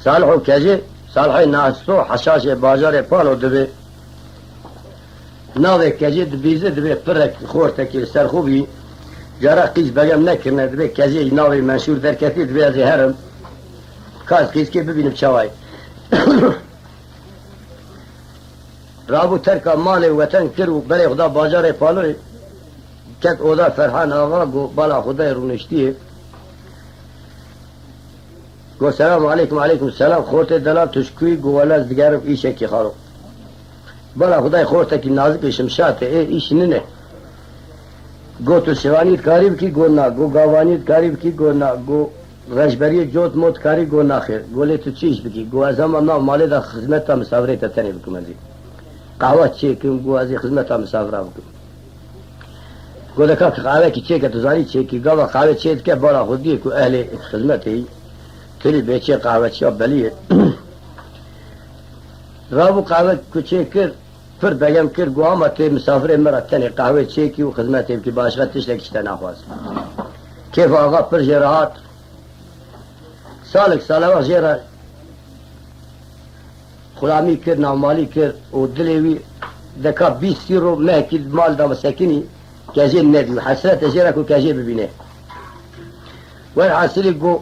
صالحو كجي صالحي ناسو حشاش بازار بالو دبي ناوي كجي دبيزه دبي فرق خورتك سرخوبي جرا قيس بقام نكرنا دبي كجي ناوي منشور در كثير دبي هذه هرم كاز قيس كيف ببينم شواي رابو تركا مالي وطن كرو بلي خدا بازار بالو كت اودا فرحان آغا گو بالا خدای رونشتیه گو سلام علیکم علیکم السلام خورت دلال تشکوی گو ولز دیگرم ایشه کی خارو بالا خدای خورت کی نازک شمشاته ایش ننه گو تو سوانیت کاریب کی گو نا گو گاوانیت کاریب کی گو نا گو رشبری جوت موت کاری گو ناخیر گولی تو چیش بکی گو از هم امنا مالی دا خدمت تا مسافره تا تنی بکم ازی قهوه چی کم گو ازی خدمت تا مسافره بکم گو دکا قهوه کی چی که تو زانی چی که گاوا قهوه چی که بالا خودی که اهل خدمتی تلی بیچه قهوه چی بلیه رابو قهوه کچه کر پر بگم کر گو اما تی مسافر مرا تنی قهوه چی که و خدمتی که باشقه تشلک چتا نخواست کیف آقا پر جراحات سالک سالوه جرا غلامی کر نامالی کر و دلیوی دکا 20 رو مهکی مال دا مسکنی کجی ندیو حسرت جرا کو کجی ببینه و حاصلی گو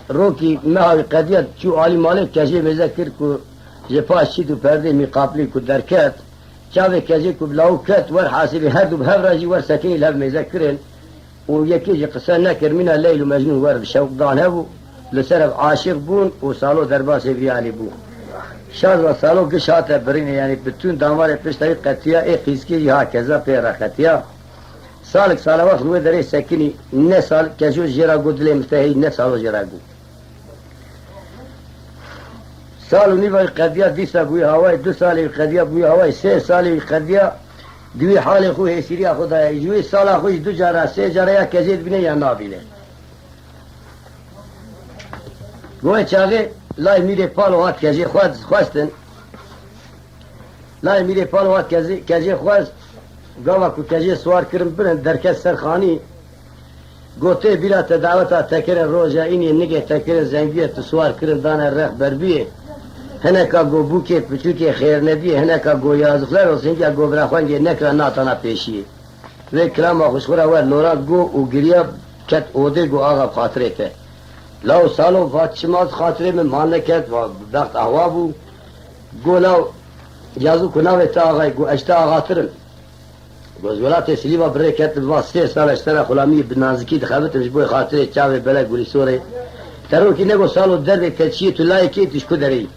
روکی مهاوی قدیت چو عالی مالک کجی بذکر کو جفاش چی تو پرده می قابلی کو درکت چاوه کجی کو بلاو کت ور حاصلی هر دو بهف راجی ور سکنی لب میذکرن و یکی جی قصه نکر من لیل و مجنون ور شوق دان هبو لسرف عاشق بون و سالو درباس بیالی بون شاز و سالو گشات برینه یعنی بتون دانوار پشتوی قطیه ای قیسکی ها کذا پیرا قطیه سالک سالوات روی دره سکنی نه سال کجو جرا گو دلی مستهی نه سالو جرا گو سالو نیوی قضیه 20 بوی هوای 2 سالی قضیه بوی هوای 3 سالی قضیه دوی حال خو هسیری خدای جوی سال خوش 2 جرا 3 جرا یا کزید بینه یا نابینه گوی چاگه لای میره پالو هات کجی خواستن لای میره پالو هات کجی خواست گاوا کو کجی سوار کرم برن درکت سرخانی گوته بلا تدعوتا تکر روژا اینی نگه تکر زنگیه سوار کرم دانه رخ بربیه هنکا گو بوکه پچوکه خیر ندیه هنکا گو یازخلر و سنگه گو براخوانگه نکره ناتانا پیشیه وی کلاما خوشخوره ور نورا گو و گریا کت اوده گو آغا خاطره که لو سالو فاتشماز خاطره من مان نکرد و بخت احوا بو گو لو یازو کناوه تا آغای گو اشتا آغا ترن گو زولات سلیبا بره کت با 3 سال اشترا خلامی بنازکی دخبت مجبوی خاطره چاوه بلا گولی سوره ترو کی نگو سالو درد کچیه تو لای کی تشکو داری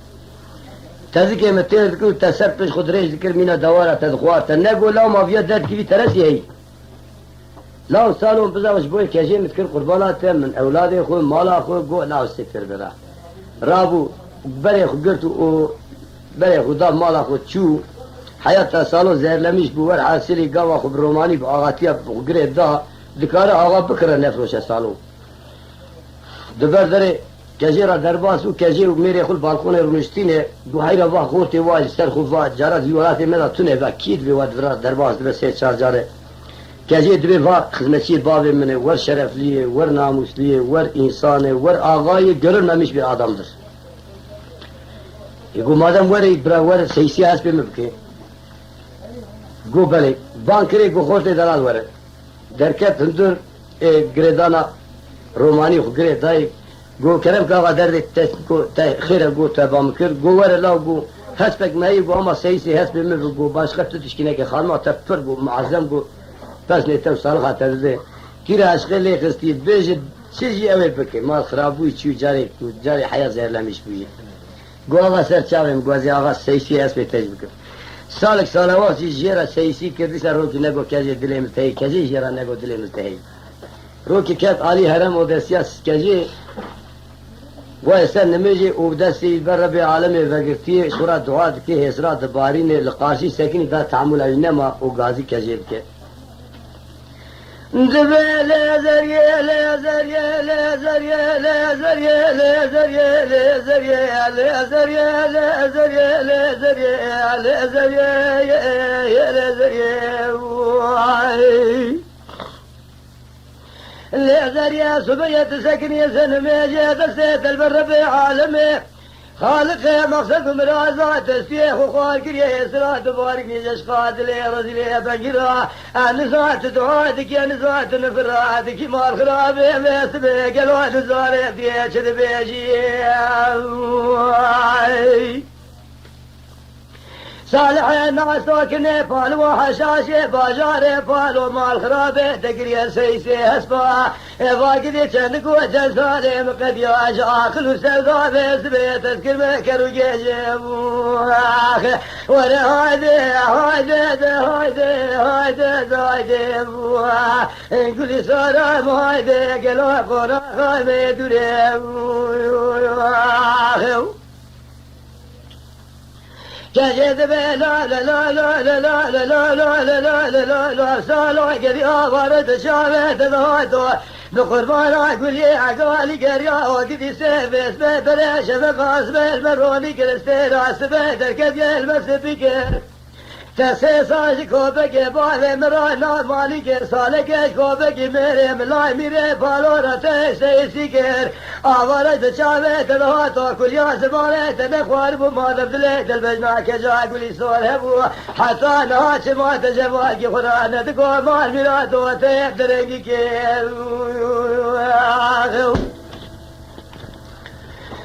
تذكر متى تقول تسربش خد ريش ذكر منا دوارة تدخوار تنقول لو ما فيها درد كذي ترسي هي لو صالون بزاوج بوي كجيم تذكر قربانات من أولادي أخوي مالا أخوي جو لا استكثر برا رابو بري خقرتو بري خدا مالا أخوي شو حياة صالون زهر لميش بور حاسلي قوا أخو بروماني بأغاتيا بقريب دا ذكر آغا بكرة نفروش صالون دبر دري کجیرا درباس و کجیر میره خود بالکون رونشتینه دو هایرا وا خورتی واج سر خود وا جارات یورات میرا تونه و کید به ود درباس به 3-4 جاره کجیر دو وا خدمتی باب منه ور شرفلیه ور ناموسلیه ور انسانه ور آقای görülmemiş bir adamdır. Go madem ور سیاسی هست به مبکه گو بله بانکری گو خورتی دلال ور درکت هندر گردانا رومانی خو گردای گو کرم که آقا درد خیره گو تبام کرد گو ور لاو گو حسبک مهی گو اما سیسی حسب میگو گو باشقه تو تشکینه که خانما تفر گو معظم گو پس نیتم سالخه ترده کیر عشقه لیخستی بیجه چیزی اول بکه مال خرابوی چیو جاری حیات زهرلمیش بویه گو آقا سر چاویم گو ازی آقا سیسی حسب تج بکر سالک سالواسی جیرا سیسی کردی سر روکی نگو کجی دلی ملتهی کجی جیرا نگو دلی ملتهی روکی کت عالی حرم و دستیاس کجی وإنسان نمجي وبدسي برب عالمي فقرتي شورا دعاء كي هسرا دبارين لقاشي ساكن دا تعامل إنما وغازي كجيب كي زبيل زريا لا زريا لا زريا لا زريا لا زريا لا زريا لا زريا لا زريا لا زريا لا زريا يا لا زريا لا زريا سبيت سكني سنمي جاد سيت البر بعالمي خالق مقصد مرازات استیخ و خوارگری اسرات بارک نیزش قادل رزیل بگیرا نزات دعات کی نزات نفرات کی مال خرابه وسبه گلو نزاره دیه چه بیجی صالح ناسو کنه پال و حشاشه باجار پال و مال خرابه تگریه سیسی هسپا واقعی چند کو جزاله مقدیاج آخل و سردابه سبه تذکر مکرو گیجه وره هایده هایده هایده هایده هایده گلی سارم هایده گلو قرآن خایمه دوره كجد بلا لا لا لا لا لا لا لا لا لا لا لا سالو قدي آوارد شابت ذاتو بقربان أقولي عقالي قريا وقدي سيفس ببلاش بقاس بالمروني كرستي راس بدر كدي المسبكر تسي ساج كوبك باوي مرانا مالك سالك كوبك ميري ملاي ميري بالورا تسي سيكر آوارد شابت ذاتو كل يا زمانة نخوار بما نبدلت البجنا كجا قولي سوال هبو حتى نهاش ما تجواك خرانا تقول مال ميراتو تيبدرنجي كير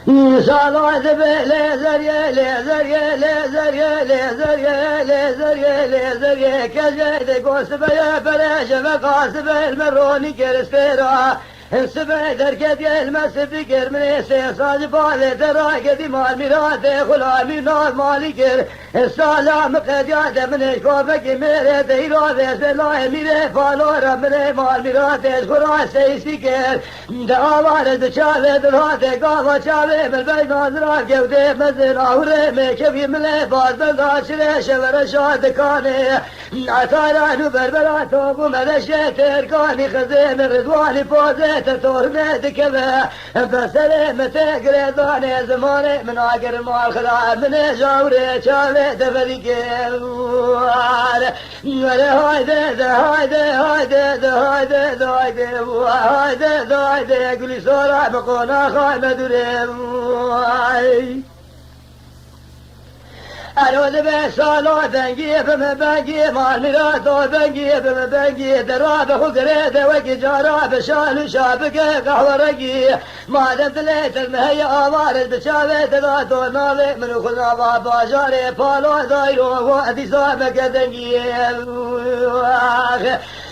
صلاة ليزرية ليزرية ليزرية ليزرية ليزرية ليزرية كجد قوس بيا بلاش مقاس بالمروني كرستيرا سبع دركت المس فكر من سيساج بالي دراك دي مال ميرات خلامي نار مالكر السلام قديات من كوبك ميري ديرا بسلا ميري فالورا من مال ميرات خرا سيسكر دعوار دشاوي درات قاوا شاوي من بين نظرات جودي مزن اوري مكبي من باز داشر شور شاد كاني عطاران بربرات ابو مدشة تركاني خزين رضواني فوزي تورنا دكبه بسلامة قريضاني زماني من عقر مال خدع من جاوري شافي تفريق هايدي هايدي هايدي هايدي هايدي هايدي قولي صورة بقونا خايمة دوري أرود بسالو بنجي بم بنجي مال ميراتو بنجي بم بنجي دراب خقريد وكي جارا بشال شابك قهوة رقي ما دمتليت المهي آوارد بشابي تغاتو نالي من خلنا بابا جاري بالو دايرو وادي سامك دنجي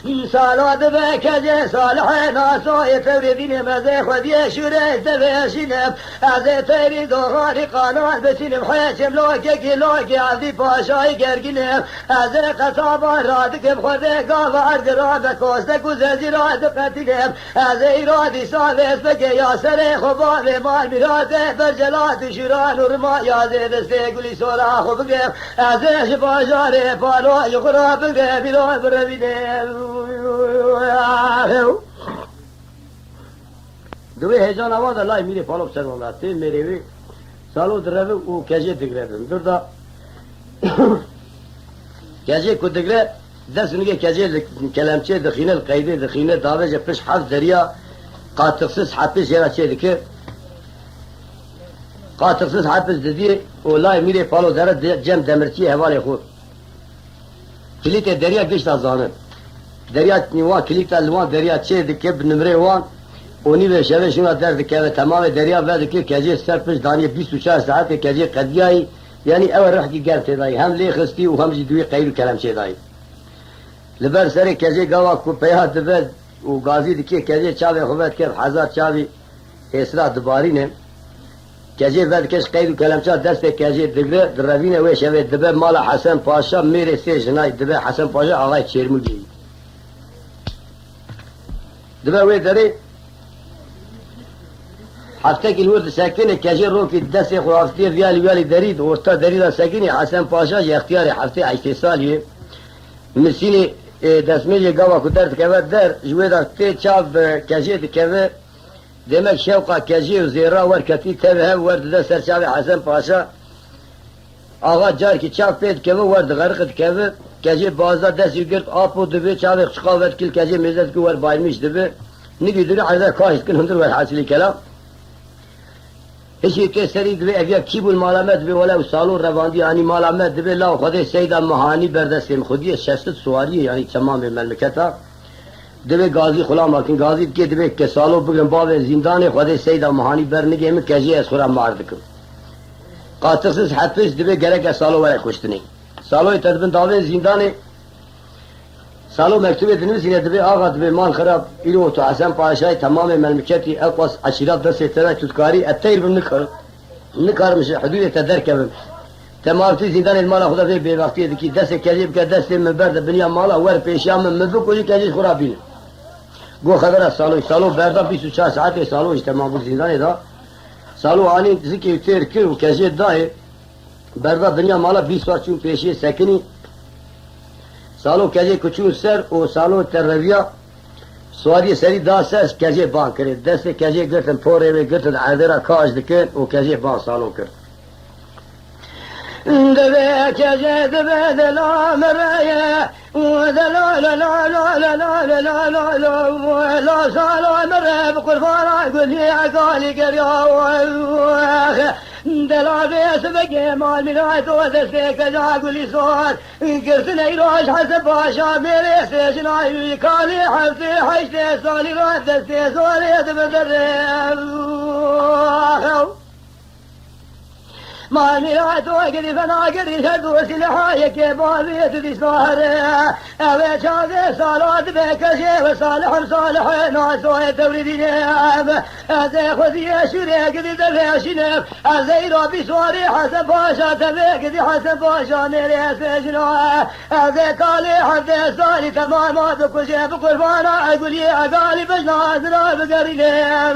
سالو دبكجي صالح ناسو يتوردين مزيخ ودي شوري تبشينب أزي تيري دوغاري قانون بسينم حيشم لوكي لوكي عبدي باشاي گرگينم أزي قصابا رادك بخوده قاوا عرقرا بكوستك وزيزيرا دقتينم أزي رادي سالس بكي ياسر خبالي مال ميراته برجلات شوران ورما يازي دسته قولي سورا خبقم أزي شباجاري بالو يخرا بقرم بلو برمينم دوی هیجان آواز الله میره پالو بسرمان راسته میره وی سالو دروه او کجه دگره دن دردا کجه کو دگره دست نگه کجه کلمچه دخینه القیده دخینه داوجه پش حفظ دریا قاطقسız حفظ یرا چه دکه قاطقسız حفظ دیدی اولای میره پالو دره جم دمرچی حواله خود کلیت دریا گشت ازانه دریا نیوان کلیت الوان دریا چه دکه بنمره وان اونی به شبه شما درد که تمام دریا بعد که کجی سرپش دانی 24 ساعت که کجی قدیایی یعنی اول رح کی گرت دای هم لی خستی و هم جدوی قیل کلام چه دای لبر سر کجی گوا کو پیاد دبد و غازی دکی کجی چاوی خوبت که هزار چاوی اسرا دباری نه کجی بعد کش قیل کلام چه دست کجی دگره دروینه و شبه دبه مال حسن پاشا میره سه جنای دبه حسن پاشا آقای چرمولی دبه و دری هفته که الورد ساکنه کجی رو که دست خرافتی ویالی درید ورتا درید ساکنه حسن پاشا اختیار هفته 8 سالیه مسینی دستمیل گاوا کدرت که در جویدار تی چاپ کجی که demek şevka keci zira var kati tevhe vardı da serçavi Hasan Paşa ağa car ki çapet kevi vardı garıkıt kevi keci bazda desi girt apu dibi çavi çıkavet kil keci mezet ki var baymış dibi ne gidiyor arada kahit kın hındır var hasili kelam هیچی تو سری دوی اویا کی بول مالامت دوی ولی و سالو رواندی آنی مالامت دوی لا خود سیدا مهانی بردستیم خودی ششت سواری یعنی تمام مملکتا دوی گازی خلام آکن گازی که دوی که سالو بگن باب زندان خود سیدا مهانی برنگه من کجی از خورم ماردکم قاطقسız حدث دوی گرک سالو ولی کشتنی سالوی تدبن داوی زندان سالو مکتوب دنیز اینه دوی آقا دوی مان خراب ایلو تو حسن پاشای تمام مملکتی اقواس عشیرات دست تره تدکاری اتیر بم نکارمش حدود تدرک بم تمام تی زندان المال خدا دوی به وقتی دکی دست کلیب که دست من برد بنیا مالا ور پیشام من بکوی کجی خرابینه گو خبر سالو بردا 24 ساعت سالو اجتماع بود زندان دا سالو آنی زکی تیر کر و کجی دای بردا دنیا مالا 20 سال چون پیشی سکنی سالو کجی کچون سر و سالو ترویا سواری سری داست کجی بان کرد دست کجی گرتن پوره و گرتن عذرا کاج دکن و کجی بان سالو کرد دبه کجی دبه دلا مرایه و دلا لا لا لا لا لا لا لا لا لا لا سالو مره بقرفانا قلی عقالی کریا دلا بیس بگه مال منایت و دسته کجا قلی سوار گرسن ایراج حسب باشا میره سجنای کالی حفظی حشت سالی را دسته سواری دبدره ما منایت و قلی فنا قلی شدو سلحای که باویت دی سواره اوه چاده سالات بکشه و صالح صالح ناسوه توریدینه از خودی شوره قلی دفشنه از ایرا بسواری حسن باشا تبه قلی حسن باشا میره سجنای از کالی حفظ سالی تمام بکشه بقربانا قلی اقالی بجناز را بگرینه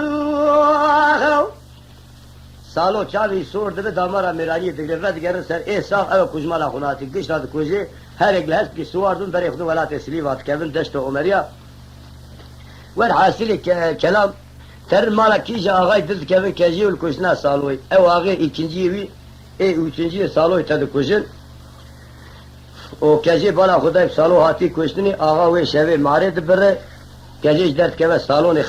سالو چاوی سور دبه دامارا میرانی دگره و دیگر سر احساق او کجمالا خوناتی گشت کوجه هر اگل هست که سواردون برای خودو ولات سلیوات کبن دشت و عمریا ور حاصل کلام تر مالا کیش آغای دلت کبن کجی و کشنا سالوی او آغای ایکنجی وی اوچنجی سالوی تد کشن و کجی بالا خدای سالو هاتی کشتنی آغا وی شوی مارد بره کجیش درد که سالون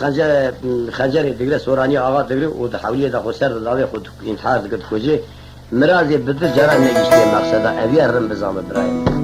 خنجر دیگر سورانی آقا دیگر و حولی دا خسر داوی خود انتحار دکت کجی مرازی بدر جرا نگیشتی مقصدا اوی رم بزام برایم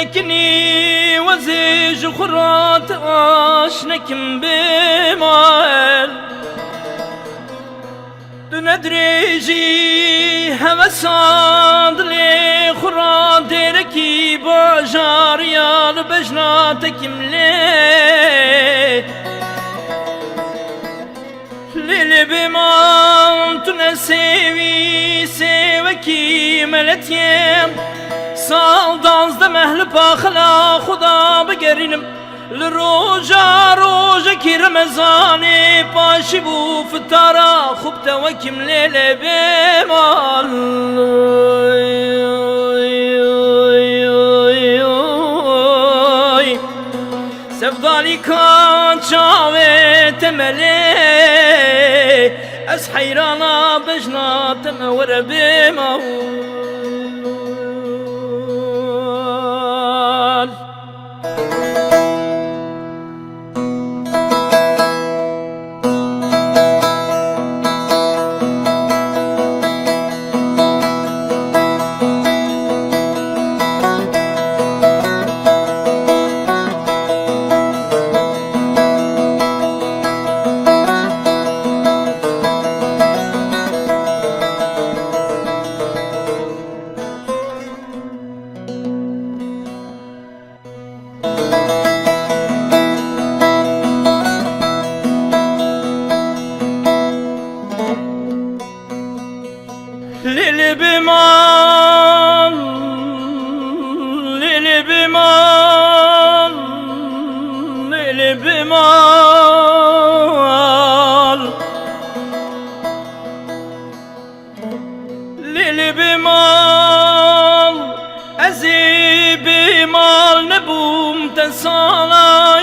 تنكني وزيج خرات عاشنك بمال تندريجي هوساد لي خرات دركي باجار يا بجناتك ملي ليلي بمال تنسيوي سيوكي ملتيم سال دانزده مهل باخلا خدا بگرینم لروجا روجا کی رمضانی پاشی بو فتارا خوب توکیم لیله بیمال سفدالی کان چاوه تملی از حیرانا بجناتم ور بیمال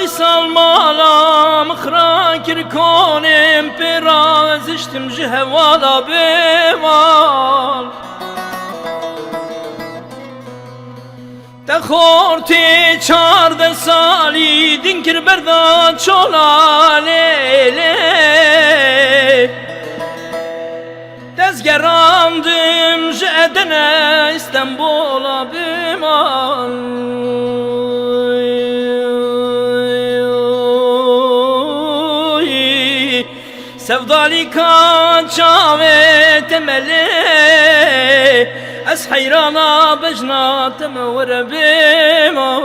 salmala mıkhra kirkonim Pera ziştim jihevala bemal Tekhorti 14 sali dinkir berda çola lele Tezgerandım jedene İstanbul'a bimal Sevdali kan çave temeli Ez hayrana bejna temevre bimal